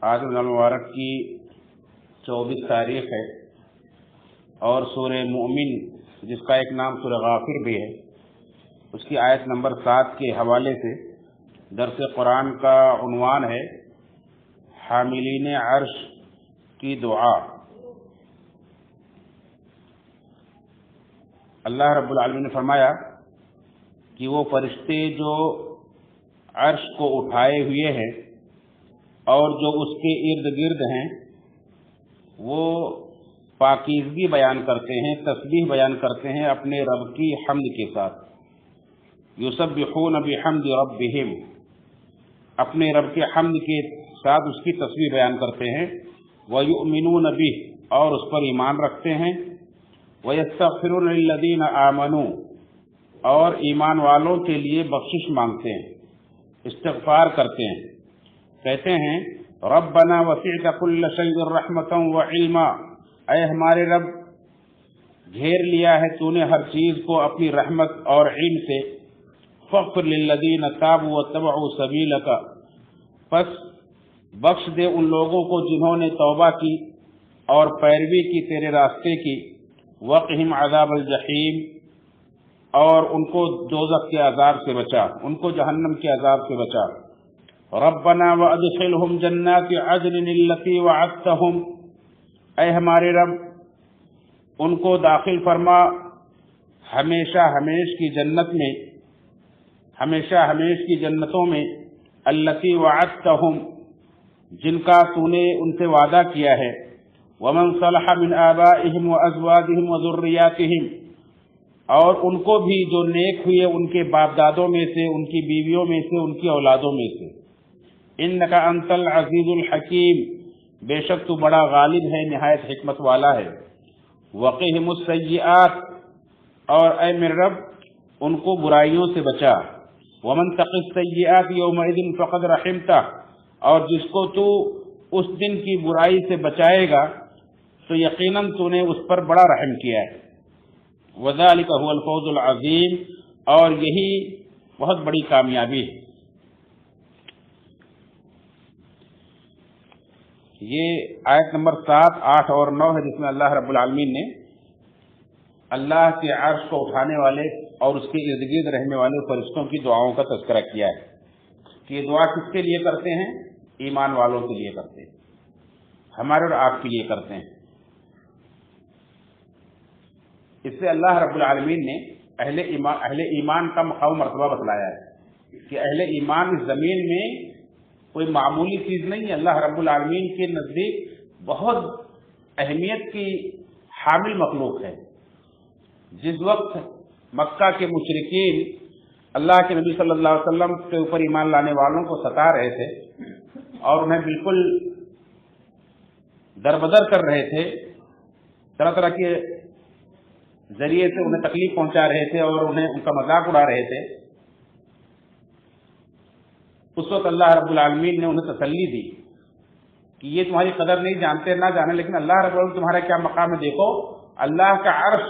आज रमज़ान मुबारक की 24 तारीख है और सूरह मुमिन जिसका एक नाम सूरह गाफिर भी है, उसकी आयत नंबर 7 के हवाले से दर्स कुरान का उन्वान है हामिलीन अर्श की दुआ। अल्लाह रब्बुल आलमीन ने फरमाया कि वो फरिश्ते जो अर्श को उठाए हुए हैं और जो उसके इर्द गिर्द हैं वो पाकीज़गी बयान करते हैं, तस्बीह बयान करते हैं अपने रब की हम्द के साथ। युसब्बिहून बिहम्दि रब्बिहिम, अपने रब के हम्द के साथ उसकी तस्बीह बयान करते हैं। व युमिनून बिह, और उस पर ईमान रखते हैं। व यस्तगफिरून लिल्लज़ीना आमनू, और ईमान वालों के लिए बख्शिश मांगते हैं, इस्तिग़फ़ार करते हैं। कहते हैं रब्बना वसीअत कुल्ल शैइन रहमतन व इल्मा, ऐ हमारे रब घेर लिया है तूने हर चीज़ को अपनी रहमत और इल्म से। फ़ग़फ़िर लिल्लज़ीना ताबू व तबअू सबीलक, बस बख्श दे उन लोगों को जिन्होंने तौबा की और पैरवी की तेरे रास्ते की। वक़िहिम अज़ाबल जहीम, और उनको दोज़ख के अज़ाब से बचा, उनको जहन्नम के अज़ाब से बचा। रब्बना व अदखिलहुम जन्नाति अदनिन अल्लती वअदतहुम, ऐ हमारे रब उनको दाखिल फरमा हमेशा हमेश की जन्नत में, हमेशा हमेश की जन्नतों में। अल्लती वअदतहुम, जिनका तूने उनसे वादा किया है। वमन सलह मिन आबाइहिम व अज़वाजिहिम व ज़ुर्रियातिहिम, और उनको भी जो नेक हुए उनके बाप दादों में से, उनकी बीवियों में से, उनकी औलादों में से। इन्नका अंतल अज़ीज़ुल हकीम, बेशक तू बड़ा गालिब है, निहायत हिकमत वाला है। वक़िहिमुस सय्यिआत, और ऐ मेरे रब उनको बुराइयों से बचा। वमन तक़िस सय्यिआत यौमइज़िन फ़क़द रहिमता, और जिसको तू उस दिन की बुराई से बचाएगा तो यकीनन तूने उस पर बड़ा रहम किया है। वज़ालिका हुवल फ़ौज़ुल अज़ीम, और यही बहुत बड़ी कामयाबी है। ये आयत नंबर 7, 8 और 9 है, जिसमें अल्लाह रब्बुल आलमीन ने अल्लाह के अर्श को उठाने वाले और उसके इर्द गिर्द रहने वाले फरिश्तों की दुआओं का तज़किरा किया है कि ये दुआ किसके लिए करते हैं? ईमान वालों के लिए करते हैं, हमारे और आपके लिए करते हैं। इससे अल्लाह रब्बुल आलमीन ने अहले ईमान का मक़ाम मर्तबा बतलाया है कि अहले ईमान इस ज़मीन में कोई मामूली चीज़ नहीं है। अल्लाह रब्बुल आलमीन के नज़दीक बहुत अहमियत की हामिल मखलूक है। जिस वक्त मक्का के मुशरिकीन अल्लाह के नबी सल्लल्लाहु अलैहि वसल्लम के ऊपर ईमान लाने वालों को सता रहे थे और उन्हें बिल्कुल दरबदर कर रहे थे, तरह तरह के जरिए से उन्हें तकलीफ पहुंचा रहे थे और उन्हें उनका मजाक उड़ा रहे थे, उस वक्त अल्लाह रब्बुल आलमीन ने उन्हें तसल्ली दी कि ये तुम्हारी कदर नहीं जानते ना जाने, लेकिन अल्लाह रब्बुल आलमीन तुम्हारा क्या मकाम है। देखो अल्लाह का अर्श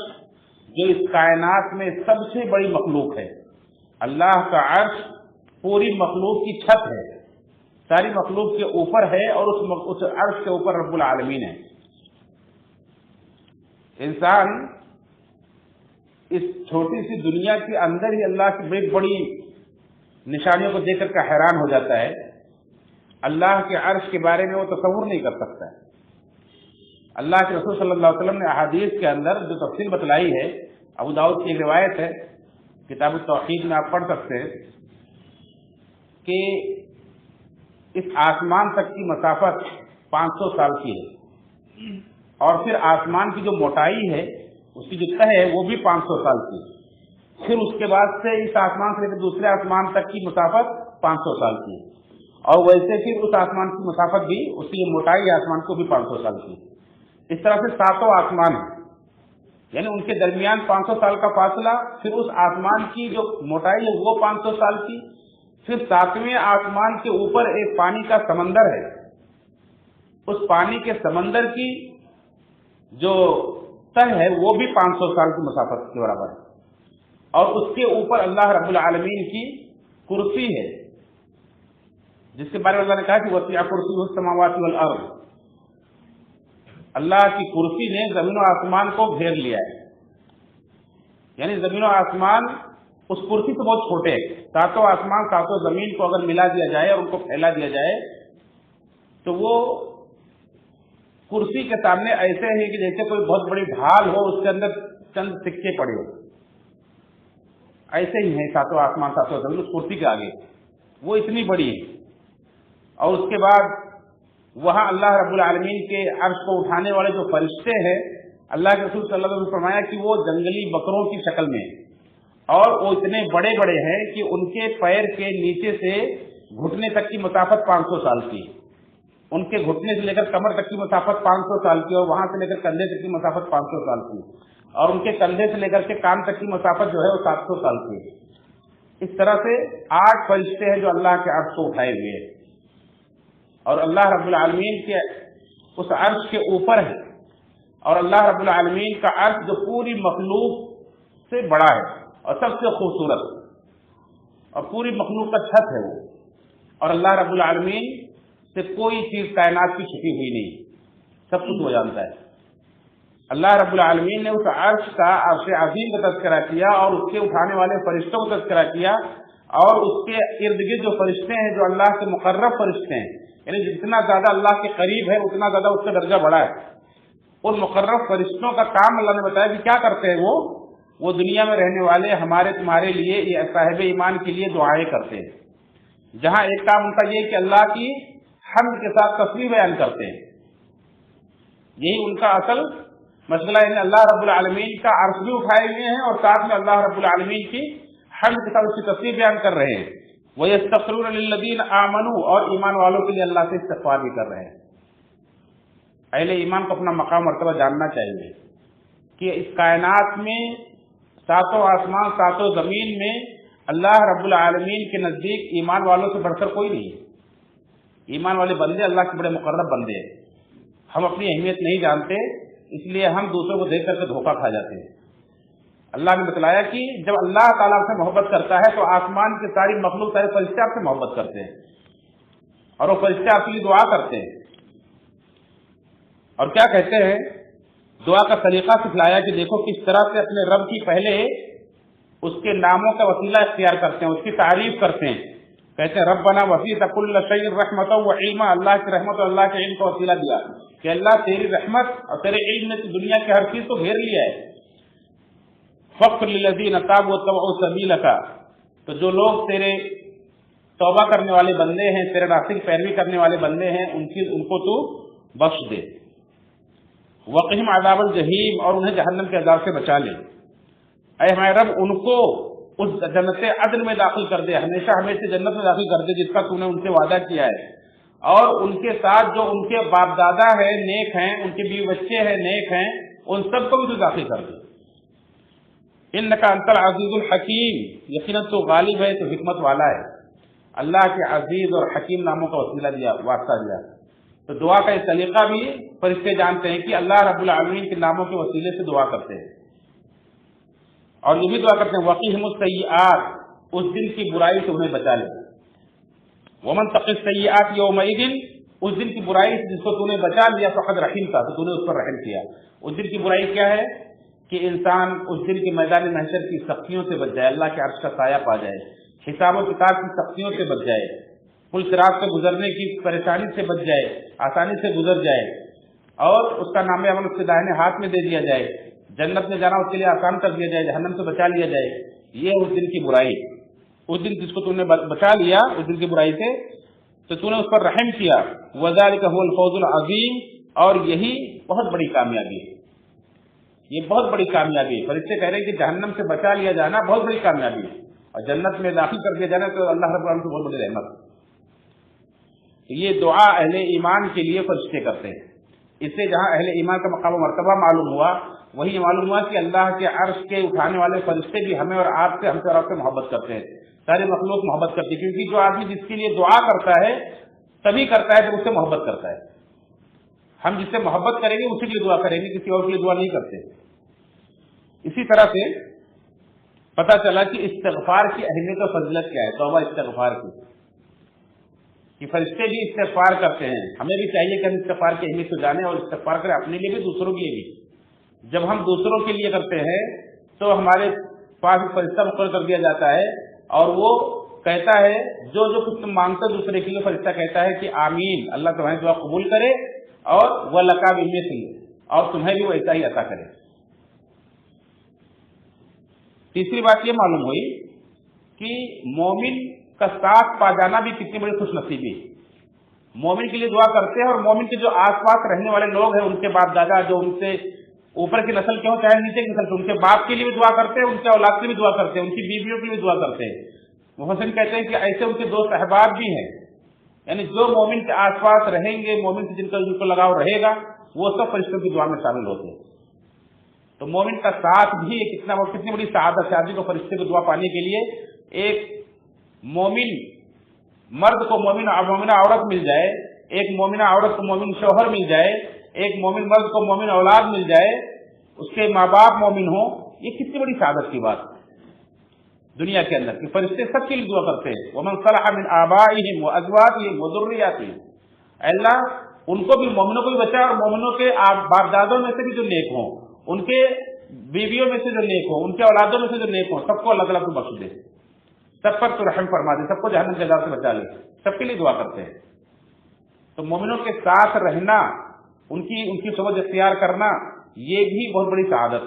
जो इस कायनात में सबसे बड़ी मखलूक है, अल्लाह का अर्श पूरी मखलूक की छत है, सारी मखलूक के ऊपर है, और उस अर्श के ऊपर रब्बुल आलमीन है। इंसान इस छोटी सी दुनिया के अंदर ही अल्लाह की बड़ी बड़ी निशानियों को देखकर का हैरान हो जाता है। अल्लाह के अर्श के बारे में वो तसव्वुर नहीं कर सकता है। अल्लाह के रसूल सल्लल्लाहु अलैहि वसल्लम ने अहादीस के अंदर जो तफसील बतलाई है, अबू दाऊद की एक रिवायत है, किताब तौहीद में आप पढ़ सकते हैं कि इस आसमान तक की मसाफत 500 साल की है, और फिर आसमान की जो मोटाई है, उसकी जो तह है, वो भी 500 साल की। फिर उसके बाद से इस आसमान से लेकर दूसरे आसमान तक की मसाफत 500 साल की, और वैसे फिर उस आसमान की मसाफत भी, उसकी जो मोटाई आसमान को भी 500 साल की। इस तरह से 7 आसमान है, यानी उनके दरमियान 500 साल का फासला। फिर उस आसमान की जो मोटाई है वो 500 साल की। फिर 7वें आसमान के ऊपर एक पानी का समंदर है, उस पानी के समंदर की जो तह है वो भी 500 साल की मसाफत के बराबर है, और उसके ऊपर अल्लाह रब्बुल आलमीन की कुर्सी है जिसके बारे में अल्लाह ने कहा कि वसिअ कुर्सियुहु अस्समावाति वल अर्द, अल्लाह की कुर्सी ने जमीन और आसमान को घेर लिया है, यानी जमीन और आसमान उस कुर्सी से बहुत छोटे हैं। सातों आसमान सातों जमीन को अगर मिला दिया जाए और उनको फैला दिया जाए तो वो कुर्सी के सामने ऐसे है कि जैसे कोई बहुत बड़ी ढाल हो, उसके अंदर चंद सिक्के पड़े हो, ऐसे ही है सातों आसमान सातों जमीन उस कुर्सी के आगे, वो इतनी बड़ी है। और उसके बाद वहां अल्लाह रब्बुल आलमीन के अर्श को उठाने वाले जो फरिश्ते हैं, अल्लाह के रसूल सल्लल्लाहु अलैहि वसल्लम ने फरमाया कि वो जंगली बकरों की शक्ल में, और वो इतने बड़े बड़े हैं कि उनके पैर के नीचे से घुटने तक की मसाफत 500 साल की, उनके घुटने से लेकर कमर तक की मसाफत 500 साल की, और वहां से लेकर कंधे तक की मसाफत 500 साल की, और उनके कंधे से लेकर के कान तक की मसाफत जो है वो 700 साल की। इस तरह से 8 फरिश्ते हैं जो अल्लाह के अर्श को उठाए हुए हैं, और अल्लाह रब्बुल आलमीन के उस अर्श के ऊपर है, और अल्लाह रब्बुल आलमीन का अर्श जो पूरी मखलूक से बड़ा है और सबसे खूबसूरत, और पूरी मखलूक का छत है वो, और अल्लाह रब्बुल आलमीन से कोई चीज कायनात की छुपी हुई नहीं, सब कुछ वो जानता है। अल्लाह रब्बुल आलमीन ने उस अर्श का अर्श अज़ीम का तज़किरा किया और उसके उठाने वाले फरिश्तों का तज़किरा किया, और उसके इर्द गिर्द जो फरिश्ते हैं जो अल्लाह के मुक़र्रब फरिश्ते हैं, यानी जितना ज्यादा अल्लाह के करीब है उतना ज्यादा उसका दर्जा बढ़ा है। उन मुक़र्रब फरिश्तों का काम अल्लाह ने बताया कि क्या करते हैं वो दुनिया में रहने वाले हमारे तुम्हारे लिए या साहिब ईमान के लिए दुआएं करते हैं। जहां एक काम उनका ये कि अल्लाह की हम्द के साथ तस्बीह बयान करते हैं, यही उनका असल मसला है। अल्लाह रब्बुल आलमीन का अर्श भी उठाए हुए हैं और साथ में अल्लाह रब्बुल आलमीन की हम्द के साथ उसकी तस्बीह बयान कर रहे हैं। वयस्तग़फिरून लिल्लज़ीना आमनू, और ईमान वालों के लिए अल्लाह से इस्तिग़फ़ार भी कर रहे हैं। अहले ईमान को अपना मकाम मर्तबा जानना चाहिए कि इस कायनात में सातों आसमान सातों जमीन में अल्लाह रब्बुल आलमीन के नजदीक ईमान वालों से बढ़कर कोई नहीं है। ईमान वाले बंदे अल्लाह के बड़े मुक़र्रब बंदे हैं। हम अपनी अहमियत नहीं जानते, इसलिए हम दूसरों को देख करके धोखा खा जाते हैं। अल्लाह ने बतलाया कि जब अल्लाह ताला से मोहब्बत करता है तो आसमान की सारी मखलूक सारे फरिश्ते आपसे मोहब्बत करते हैं, और वो फरिश्ते आपके लिए दुआ करते हैं। और क्या कहते हैं, दुआ का तरीका सिखलाया कि देखो किस तरह से अपने रब की पहले उसके नामों का वसीला इख्तियार करते हैं, उसकी तारीफ करते हैं। कहते हैं रब्बना वसीअत कुल्ल शैइन रहमतन व इल्मा, अल्लाह की रहमत और अल्लाह के इल्म का वसीला दिया कि अल्लाह तेरी रहमत और तेरे इल्म ने तो दुनिया की हर चीज को घेर लिया है। फ़ग़्फ़िर लिल्लज़ीना ताबू वत्तबअू सबीलका, तो जो लोग तेरे तौबा करने वाले बंदे हैं, तेरे रास्ते की पैरवी करने वाले बंदे हैं, उनको तू बख्श दे। वक़िहिम अज़ाबल जहीम, और उन्हें जहन्नम के अज़ाब से बचा ले। ऐ हमारे रब उनको उस जन्नत अदन में दाखिल कर दे, हमेशा हमेशा जन्नत में दाखिल कर दे जिसका तूने उनसे वादा किया है, और उनके साथ जो उनके बाप दादा है नेक हैं, उनके बीवी बच्चे हैं नेक हैं, उन सबको भी तू दाखिल कर दे। इन्नका अंतल अज़ीज़ुल हकीम, यकीनन तो गालिब है तो हिकमत वाला है। अल्लाह के अजीज और हकीम नामों का वसीला दिया, वास्ता दिया। तो दुआ का एक तरीका भी फरिश्ते जानते हैं कि अल्लाह रब्बुल आलमीन के नामों के वसीले से दुआ करते हैं, और ये भी दुआ करते हैं वक़ीहिमुस सय्यिआत, उस दिन की बुराई से उन्हें बचा ले। वमन तक़िस सय्यिआत यौमइज़िन, उस दिन की बुराई से जिसको तूने बचा लिया फ़क़द रहीमता, तो तूने उस पर रहम किया। उस दिन की बुराई क्या है कि इंसान उस दिन के मैदान महशर की सख्तियों से बच जाए, अल्लाह के अर्श का साया पा जाए, हिसाब और किताब की सख्तियों से बच जाए, पुल सिरात से गुजरने की परेशानी से बच जाए, आसानी से गुजर जाए, और उसका नाम अमल उसके दाहिने हाथ में दे दिया जाए, जन्नत में जाना उसके लिए आसान कर दिया जाए, जहन्नम से बचा लिया जाए। ये उस दिन की बुराई। उस दिन जिसको तूने बचा लिया उस दिन की बुराई से, तो तूने उस पर रहम किया। वज़ालिका हुवल फ़ौज़ुल अज़ीम, और यही बहुत बड़ी कामयाबी है। ये बहुत बड़ी कामयाबी है। फरिश्ते कह रहे हैं कि जहन्नम से बचा लिया जाना बहुत बड़ी कामयाबी है, और जन्नत में दाखिल कर दिया जाना तो अल्लाह रब्बुल आलमीन की बहुत बड़ी रहमत। ये दुआ अहले ईमान के लिए फरिश्ते करते हैं। इससे जहां अहले ईमान का मकाम मर्तबा मालूम हुआ, वही मालूम हुआ कि अल्लाह के अर्श के उठाने वाले फरिश्ते भी हमें और आपसे, हमसे और आपसे मोहब्बत करते हैं, सारे मखलूक मोहब्बत करती है। क्योंकि जो आदमी जिसके लिए दुआ करता है तभी करता है जब उससे मोहब्बत करता है। हम जिससे मोहब्बत करेंगे उसी के लिए दुआ करेंगे, किसी और के लिए दुआ नहीं करते। इसी तरह से पता चला कि इस्तिग़फ़ार की अहमियत और फजीलत क्या है, तौबा इस्तिग़फ़ार की। کہ فرشتے بھی استغفار کرتے ہیں، ہمیں بھی چاہیے کہ ہم استغفار کی اہمیت کو جانیں اور استغفار کریں، اپنے لیے بھی دوسروں کے لیے بھی۔ جب ہم دوسروں کے لیے کرتے ہیں تو ہمارے پاس فرشتہ مقرر کر دیا جاتا ہے اور وہ کہتا ہے جو کچھ تم مانگتے دوسرے کے لیے، فرشتہ کہتا ہے کہ آمین، اللہ تمہاری دعا قبول کرے اور وَلَكَ بِمِثْلِهِ، اور تمہیں بھی ویسا ہی عطا کرے۔ تیسری بات یہ معلوم ہوئی کہ مومن کا ساتھ پا جانا بھی کتنی بڑی خوش نصیبی ہے۔ مومن کے لیے دعا کرتے ہیں اور مومن کے جو آس پاس رہنے والے لوگ ہیں، ان کے باپ دادا جو ان سے اوپر کی نسل کے ہوں چاہے نیچے کی نسل کے، ان کے باپ کے لیے بھی دعا کرتے ہیں، ان کے اولاد کے بھی دعا کرتے ہیں، ان کی بیویوں کے لیے بھی دعا کرتے ہیں۔ محسن کہتے ہیں کہ ایسے ان کے دوست احباب بھی ہیں، یعنی جو مومن کے آس پاس رہیں گے، مومن سے جن کو لگاؤ رہے گا، وہ سب فرشتوں کی دعا میں شامل ہوتے ہیں۔ تو مومن کا ساتھ بھی کتنی بڑی سعادت ہے آدمی کو فرشتے کی دعا پانے کے لیے۔ ایک مومن مرد کو مومنہ عورت مل جائے، ایک مومنہ عورت کو مومن شوہر مل جائے، ایک مومن مرد کو مومن اولاد مل جائے، اس کے ماں باپ مومن ہوں، یہ کتنی بڑی سعادت کی بات دنیا کے اندر کہ فرشتے سب کے لیے دعا کرتے ہیں۔ وَمَنْ صَلَحَ مِنْ آبَائِهِمْ وَأَزْوَاجِهِمْ وَذُرِّيَّاتِهِمْ، اللہ ان کو بھی مومنوں کو بھی بچائے اور مومنوں کے باپ دادوں میں سے بھی جو نیک ہوں، ان کے بیویوں میں سے جو نیک ہوں، ان کے اولادوں میں سے جو نیک ہوں، سب کو اللہ تعالیٰ کو بخش دے، سب پر تو رحم فرما دے، سب کو جہنم کے عذاب سے بچا لے، سب کے لیے دعا کرتے ہیں۔ تو مومنوں کے ساتھ رہنا، ان کی سمجھ اختیار کرنا، یہ بھی بہت بڑی سعادت۔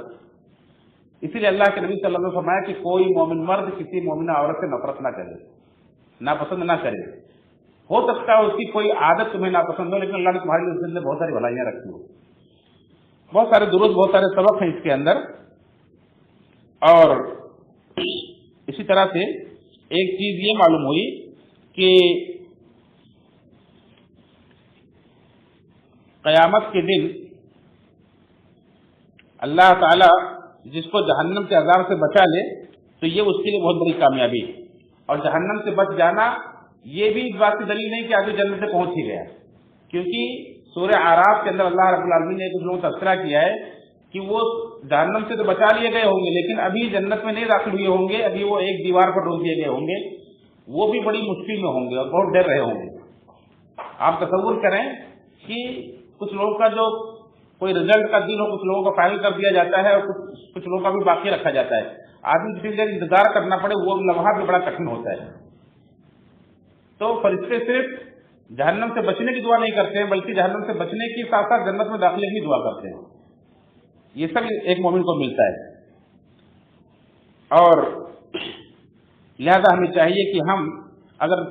اسی لیے اللہ کے نبی صلی اللہ علیہ وسلم نے فرمایا کہ کوئی مومن مرد کسی مومنہ عورت سے نفرت نہ کرے، ناپسند نہ کرے۔ ہو سکتا ہے اس کی کوئی عادت تمہیں ناپسند ہو، لیکن اللہ نے تمہارے لیے اس میں بہت ساری بھلائیاں رکھی ہو، بہت سارے درست، بہت سارے سبق ہیں اس کے اندر۔ اور اسی طرح سے ایک چیز یہ معلوم ہوئی کہ قیامت کے دن اللہ تعالی جس کو جہنم کے عذاب سے بچا لے تو یہ اس کے لیے بہت بڑی کامیابی، اور جہنم سے بچ جانا یہ بھی اس بات کی دلیل نہیں کہ آدمی جنت سے پہنچ ہی گیا، کیونکہ سورہ اعراف کے اندر اللہ رب العالمین نے کچھ لوگوں کو تذکرہ کیا ہے کہ وہ جہنم سے تو بچا لیے گئے ہوں گے لیکن ابھی جنت میں نہیں داخل ہوئے ہوں گے، ابھی وہ ایک دیوار پر روک دیے گئے ہوں گے، وہ بھی بڑی مشکل میں ہوں گے اور بہت ڈر رہے ہوں گے۔ آپ تصور کریں کہ کچھ لوگوں کا جو کوئی رزلٹ کا دن ہو، کچھ لوگوں کا فائنل کر دیا جاتا ہے اور کچھ لوگوں کا بھی باقی رکھا جاتا ہے، آدمی کسی دیر انتظار کرنا پڑے، وہ لمحہ بھی بڑا کٹھن ہوتا ہے۔ تو فرشتے صرف جہنم سے بچنے کی دعا نہیں کرتے ہیں بلکہ جہنم سے بچنے کی ساتھ ساتھ جنت میں داخلے کی دعا کرتے ہیں، یہ سب ایک مومن کو ملتا ہے۔ اور لہذا ہمیں چاہیے کہ ہم اگر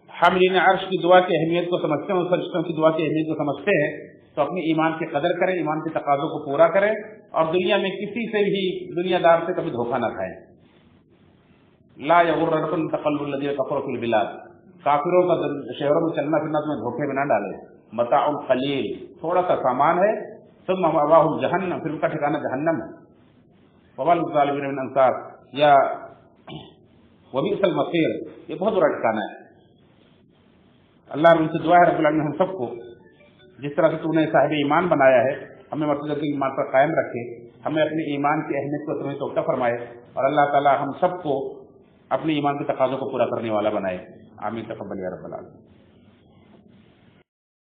حاملین عرش کی دعا کی اہمیت کو سمجھتے ہیں، فرشتوں کی دعا کی اہمیت کو سمجھتے ہیں، تو اپنے ایمان کی قدر کریں، ایمان کے تقاضوں کو پورا کریں اور دنیا میں کسی سے بھی دنیا دار سے کبھی دھوکہ نہ کھائیں۔ لا یغررکم تقلب الذین کفروا فی البلاد، کافروں کا شہروں میں چلنا پھرنا تمہیں دھوکے میں نہ ڈالے، متاع قلیل، تھوڑا سا سامان ہے، ثم مأواہم جہنم، پھر ان کا ٹھکانہ جہنم ہے، وما للظالمین من انصار، یا وبئس المصیر، یہ بہت برا ٹھکانہ ہے۔ اللہ ان سے دعا ہے رب العالمین ہم سب کو جس طرح سے تو نے صاحب ایمان بنایا ہے، ہمیں مرتبہ کے ایمان پر قائم رکھے، ہمیں اپنے ایمان کی اہمیت کو تمہیں توقع فرمائے، اور اللہ تعالی ہم سب کو اپنے ایمان کے تقاضوں کو پورا کرنے والا بنائے۔ آمین، تقبل یا رب العالمین۔